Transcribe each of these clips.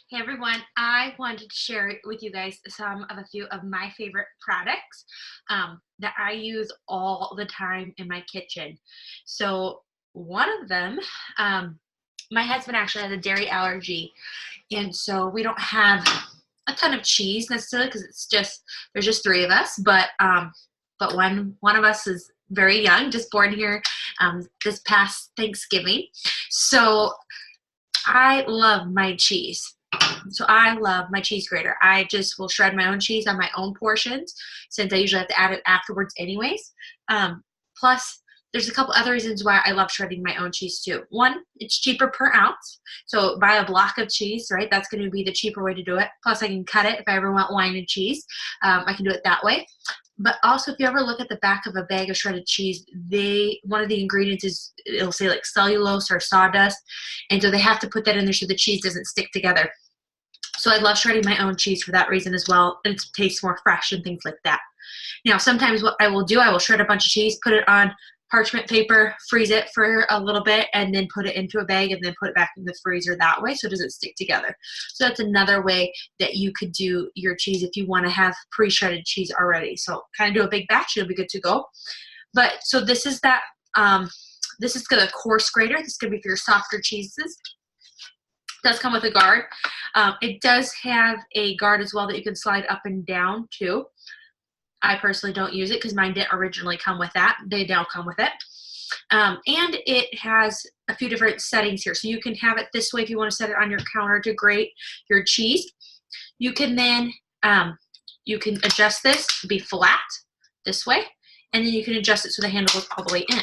Hey everyone, I wanted to share with you guys a few of my favorite products that I use all the time in my kitchen. So one of them, my husband actually has a dairy allergy, and so we don't have a ton of cheese necessarily because there's just three of us, but one of us is very young, just born here this past Thanksgiving. So I love my cheese. So I love my cheese grater. I just will shred my own cheese on my own portions since I usually have to add it afterwards anyways. Plus, there's a couple other reasons why I love shredding my own cheese too. One, it's cheaper per ounce. So buy a block of cheese, right? That's going to be the cheaper way to do it. Plus, I can cut it if I ever want wine and cheese. I can do it that way. But also, if you ever look at the back of a bag of shredded cheese, one of the ingredients is, it'll say like cellulose or sawdust. And so they have to put that in there so the cheese doesn't stick together. So I love shredding my own cheese for that reason as well. It tastes more fresh and things like that. Now, sometimes what I will do, I will shred a bunch of cheese, put it on parchment paper, freeze it for a little bit, and then put it into a bag and then put it back in the freezer that way so it doesn't stick together. So that's another way that you could do your cheese if you want to have pre-shredded cheese already. So kind of do a big batch, you'll be good to go. But so this is that, this is the coarse grater. This is going to be for your softer cheeses. Does come with a guard. It does have a guard as well that you can slide up and down too. I personally don't use it because mine didn't originally come with that. They now come with it. And it has a few different settings here. So you can have it this way if you want to set it on your counter to grate your cheese. You can then you can adjust this to be flat this way, and then you can adjust it so the handle goes all the way in.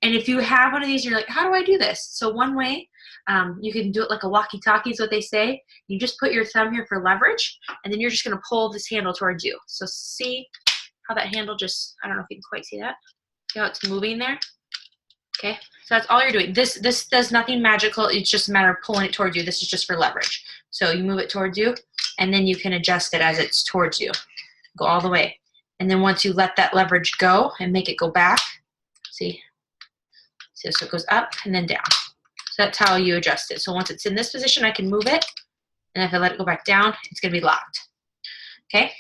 And if you have one of these, you're like, how do I do this? So one way, you can do it like a walkie-talkie is what they say. You just put your thumb here for leverage, and then you're just going to pull this handle towards you. So see how that handle just, I don't know if you can quite see that. See how it's moving there? Okay, so that's all you're doing. This does nothing magical. It's just a matter of pulling it towards you. This is just for leverage. So you move it towards you, and then you can adjust it as it's towards you. Go all the way. And then once you let that leverage go and make it go back, see? So it goes up and then down. So that's how you adjust it. So once it's in this position, I can move it. And if I let it go back down, it's going to be locked. Okay,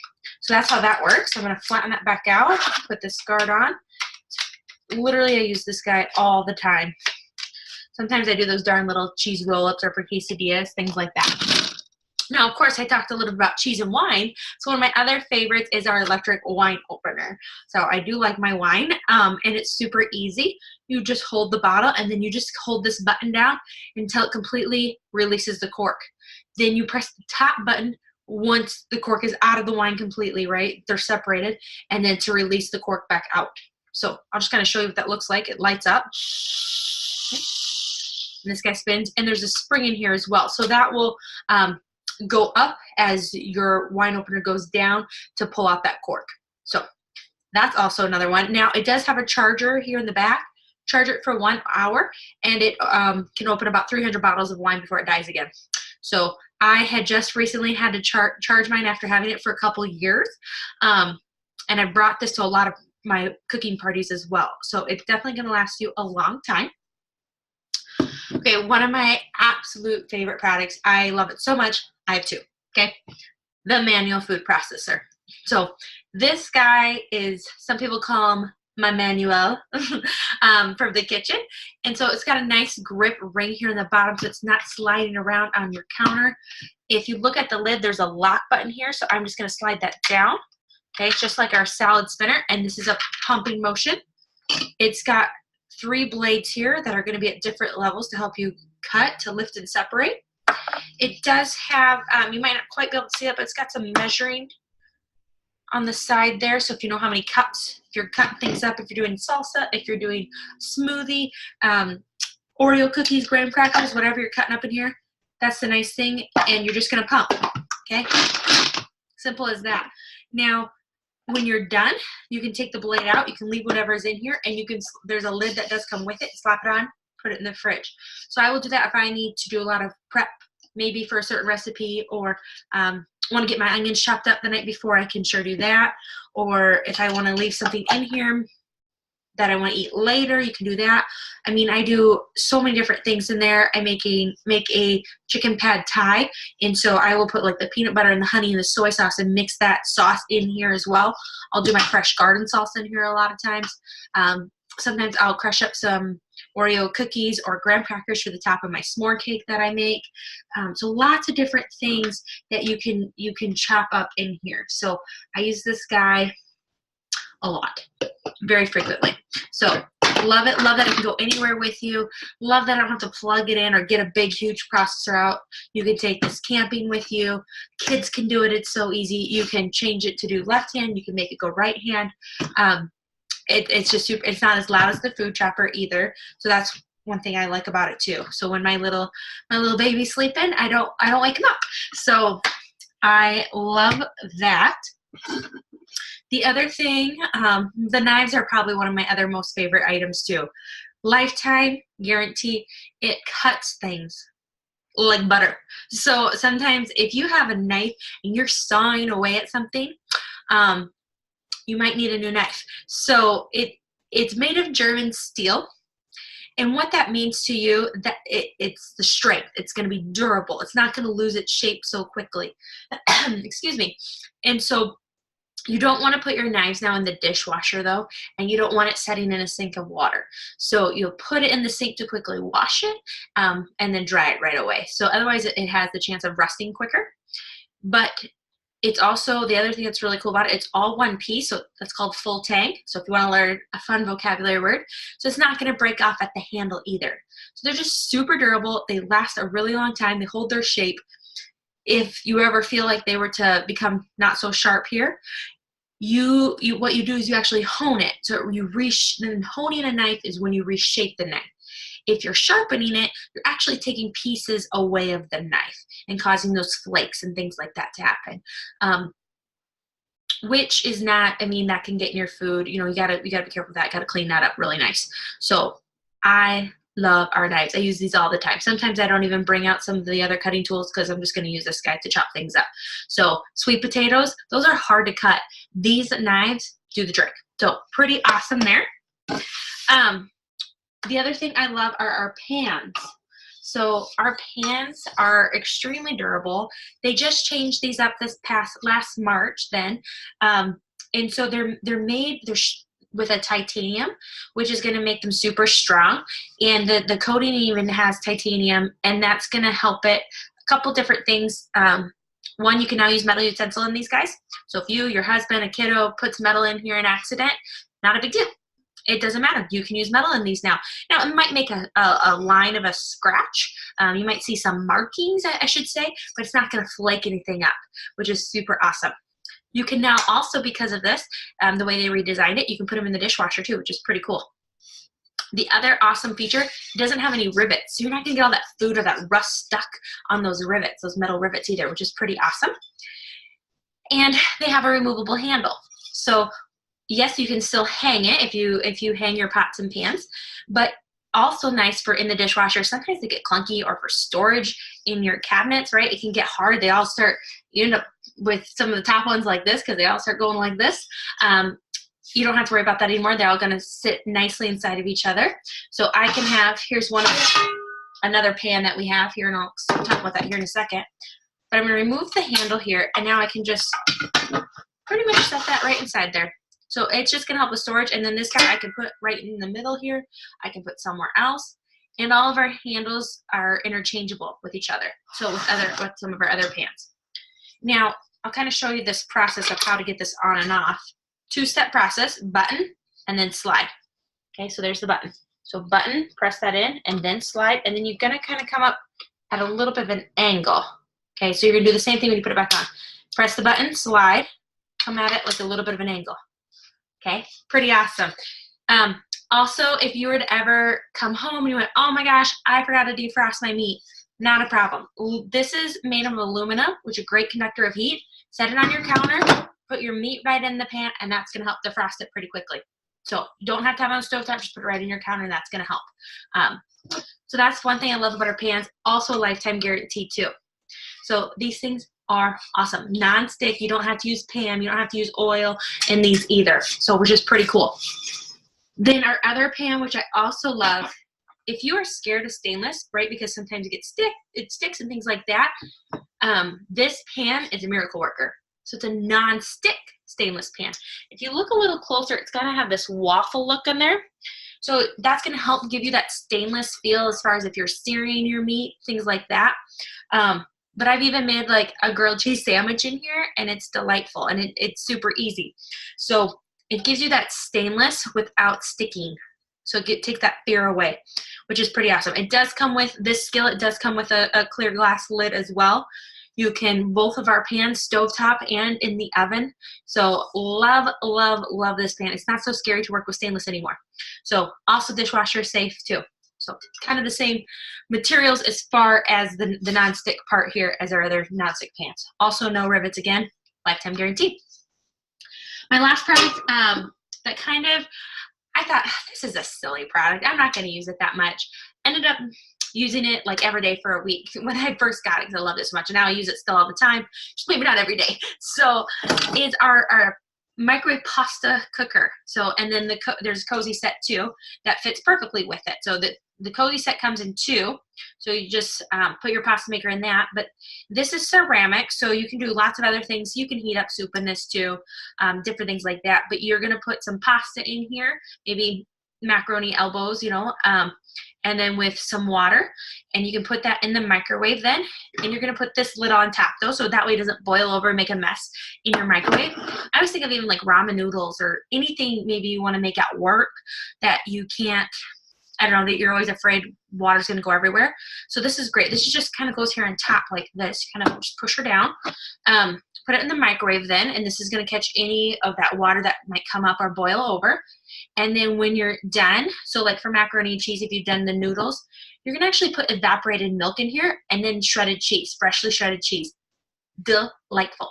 so that's how that works. I'm going to flatten that back out, put this guard on. Literally, I use this guy all the time. Sometimes I do those darn little cheese roll-ups or for quesadillas, things like that. Now, of course, I talked a little bit about cheese and wine. So one of my other favorites is our electric wine opener. So I do like my wine, and it's super easy. You just hold the bottle, and then you just hold this button down until it completely releases the cork. Then you press the top button once the cork is out of the wine completely, right? They're separated, and then to release the cork back out. So I'll just kind of show you what that looks like. It lights up. Okay. And this guy spins, and there's a spring in here as well. So that will go up as your wine opener goes down to pull out that cork. So that's also another one. Now it does have a charger here in the back. Charge it for 1 hour, and it can open about 300 bottles of wine before it dies again. So I had just recently had to charge mine after having it for a couple years, and I brought this to a lot of my cooking parties as well. So it's definitely going to last you a long time. Okay, one of my absolute favorite products. I love it so much. I have two. Okay, the manual food processor. So this guy is, some people call him my manual from the kitchen. And so it's got a nice grip ring here in the bottom so it's not sliding around on your counter. If you look at the lid, there's a lock button here. So I'm just going to slide that down. Okay, it's just like our salad spinner. And this is a pumping motion. It's got 3 blades here that are going to be at different levels to help you cut, to lift and separate. It does have, you might not quite be able to see it, but it's got some measuring on the side there. So if you know how many cups, if you're cutting things up, if you're doing salsa, if you're doing smoothie, Oreo cookies, graham crackers, whatever you're cutting up in here, that's the nice thing. And you're just going to pump. Okay. Simple as that. Now, when you're done, you can take the blade out. You can leave whatever is in here, and you can, there's a lid that does come with it. Slap it on, put it in the fridge. So I will do that if I need to do a lot of prep, maybe for a certain recipe, or want to get my onions chopped up the night before, I can sure do that. Or if I want to leave something in here, that I want to eat later, you can do that. I mean, I do so many different things in there. I make a chicken pad thai, and so I will put like the peanut butter and the honey and the soy sauce and mix that sauce in here as well. I'll do my fresh garden salsa in here a lot of times. Sometimes I'll crush up some Oreo cookies or graham crackers for the top of my s'more cake that I make. So lots of different things that you can chop up in here. So I use this guy a lot, very frequently. So love it. Love that it can go anywhere with you. Love that I don't have to plug it in or get a big, huge processor out. You can take this camping with you. Kids can do it. It's so easy. You can change it to do left hand. You can make it go right hand. It's just super. It's not as loud as the food chopper either. So that's one thing I like about it too. So when my little baby's sleeping, I don't wake him up. So I love that. The other thing, the knives are probably one of my other most favorite items too. Lifetime guarantee, it cuts things like butter. So sometimes if you have a knife and you're sawing away at something, you might need a new knife. So it's made of German steel. And what that means to you, that it's the strength. It's going to be durable. It's not going to lose its shape so quickly. Excuse me. And so you don't want to put your knives now in the dishwasher though, and you don't want it setting in a sink of water. So you'll put it in the sink to quickly wash it and then dry it right away. So otherwise it has the chance of rusting quicker. But it's also, the other thing that's really cool about it, it's all one piece, so that's called full tang. So if you want to learn a fun vocabulary word, so it's not going to break off at the handle either. So they're just super durable. They last a really long time. They hold their shape. If you ever feel like they were to become not so sharp here, what you do is you actually hone it. So then honing a knife is when you reshape the knife. If you're sharpening it, you're actually taking pieces away of the knife and causing those flakes and things like that to happen. Which is not, I mean, that can get in your food. You know, you gotta be careful with that. Gotta clean that up really nice. So I love our knives. I use these all the time. Sometimes I don't even bring out some of the other cutting tools because I'm just going to use this guy to chop things up. So sweet potatoes, those are hard to cut. These knives do the trick. So pretty awesome there. The other thing I love are our pans. So our pans are extremely durable. They just changed these up last March then. And so they're made with a titanium, which is going to make them super strong. And the coating even has titanium, and that's going to help it. A couple different things. One, you can now use metal utensil in these guys. So if your husband, a kiddo puts metal in here in accident, not a big deal. It doesn't matter. You can use metal in these now. Now, it might make a line of a scratch. You might see some markings, I should say, but it's not going to flake anything up, which is super awesome. You can now also, because of this, the way they redesigned it, you can put them in the dishwasher too, which is pretty cool. The other awesome feature, it doesn't have any rivets. So you're not going to get all that food or that rust stuck on those rivets, those metal rivets either, which is pretty awesome. And they have a removable handle. So yes, you can still hang it if you hang your pots and pans, but also nice for in the dishwasher. Sometimes they get clunky, or for storage in your cabinets, right? It can get hard. They all start, you end up with some of the top ones like this because they all start going like this. You don't have to worry about that anymore. They're all going to sit nicely inside of each other. So I can have, here's another pan that we have here, and I'll talk about that here in a second. But I'm going to remove the handle here, and now I can just pretty much set that right inside there. So it's just going to help with storage. And then this guy I can put right in the middle here. I can put somewhere else. And all of our handles are interchangeable with each other. So with some of our other pans. Now, I'll kind of show you this process of how to get this on and off. Two-step process, button, and then slide. Okay, so there's the button. So button, press that in, and then slide. And then you're going to kind of come up at a little bit of an angle. Okay, so you're going to do the same thing when you put it back on. Press the button, slide, come at it like a little bit of an angle. Okay, pretty awesome. Also, if you were to ever come home and you went, oh my gosh, I forgot to defrost my meat, not a problem. This is made of aluminum, which is a great conductor of heat. Set it on your counter, put your meat right in the pan, and that's going to help defrost it pretty quickly. So you don't have to have it on the stove top, just put it right in your counter, and that's going to help. So that's one thing I love about our pans. Also, lifetime guarantee too. So these things are awesome. Non-stick, you don't have to use Pam, you don't have to use oil in these either. So which is pretty cool. Then our other pan, which I also love, if you are scared of stainless, right, because sometimes it sticks and things like that, this pan is a miracle worker. So it's a non-stick stainless pan. If you look a little closer, it's gonna have this waffle look in there. So that's gonna help give you that stainless feel as far as if you're searing your meat, things like that. But I've even made like a grilled cheese sandwich in here, and it's delightful, and it's super easy. So it gives you that stainless without sticking. So take that fear away, which is pretty awesome. It does come with, this skillet does come with a clear glass lid as well. You can, both of our pans, stovetop and in the oven. So love, love, love this pan. It's not so scary to work with stainless anymore. So also dishwasher safe too. So kind of the same materials as far as the non-stick part here as our other non-stick pans. Also no rivets again, lifetime guarantee. My last product that kind of, I thought, this is a silly product. I'm not going to use it that much. Ended up using it like every day for a week when I first got it because I love it so much. And now I use it still all the time, just maybe not every day. So it's our microwave pasta cooker. So, and then there's a cozy set too that fits perfectly with it. So the cozy set comes in two. So you just put your pasta maker in that. But this is ceramic, so you can do lots of other things. You can heat up soup in this too, different things like that. But you're gonna put some pasta in here, maybe macaroni elbows, you know, and then with some water, and you can put that in the microwave then, and you're gonna put this lid on top though, so that way it doesn't boil over and make a mess in your microwave. I always think of even like ramen noodles or anything maybe you wanna make at work that you can't, I don't know, that you're always afraid water's gonna go everywhere. So this is great. This just kind of goes here on top like this. You kind of just push her down. Put it in the microwave then, and this is gonna catch any of that water that might come up or boil over. And then when you're done, so like for macaroni and cheese, if you've done the noodles, you're gonna actually put evaporated milk in here and then shredded cheese, freshly shredded cheese. Delightful.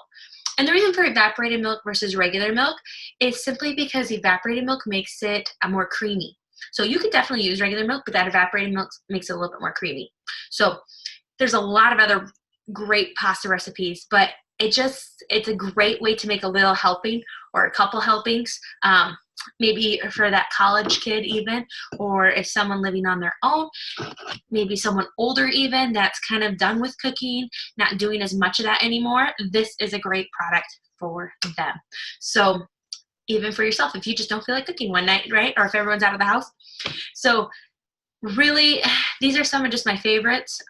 And the reason for evaporated milk versus regular milk is simply because evaporated milk makes it more creamy. So you could definitely use regular milk, but that evaporated milk makes it a little bit more creamy. So there's a lot of other great pasta recipes, but it's a great way to make a little helping or a couple helpings. Maybe for that college kid even, or if someone living on their own, maybe someone older even that's kind of done with cooking, not doing as much of that anymore, this is a great product for them. So even for yourself, if you just don't feel like cooking one night, right? Or if everyone's out of the house. So really, these are some of just my favorites.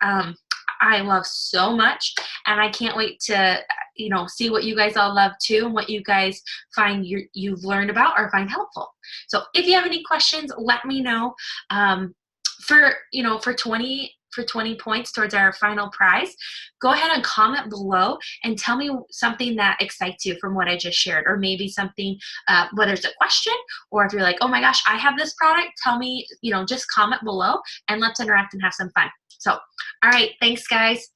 I love so much, and I can't wait to, you know, see what you guys all love too, and what you guys find you've learned about or find helpful. So if you have any questions, let me know. For 20 points towards our final prize, go ahead and comment below and tell me something that excites you from what I just shared, or maybe something, whether it's a question or if you're like, oh my gosh, I have this product, tell me, you know, just comment below and let's interact and have some fun. So, all right, thanks guys.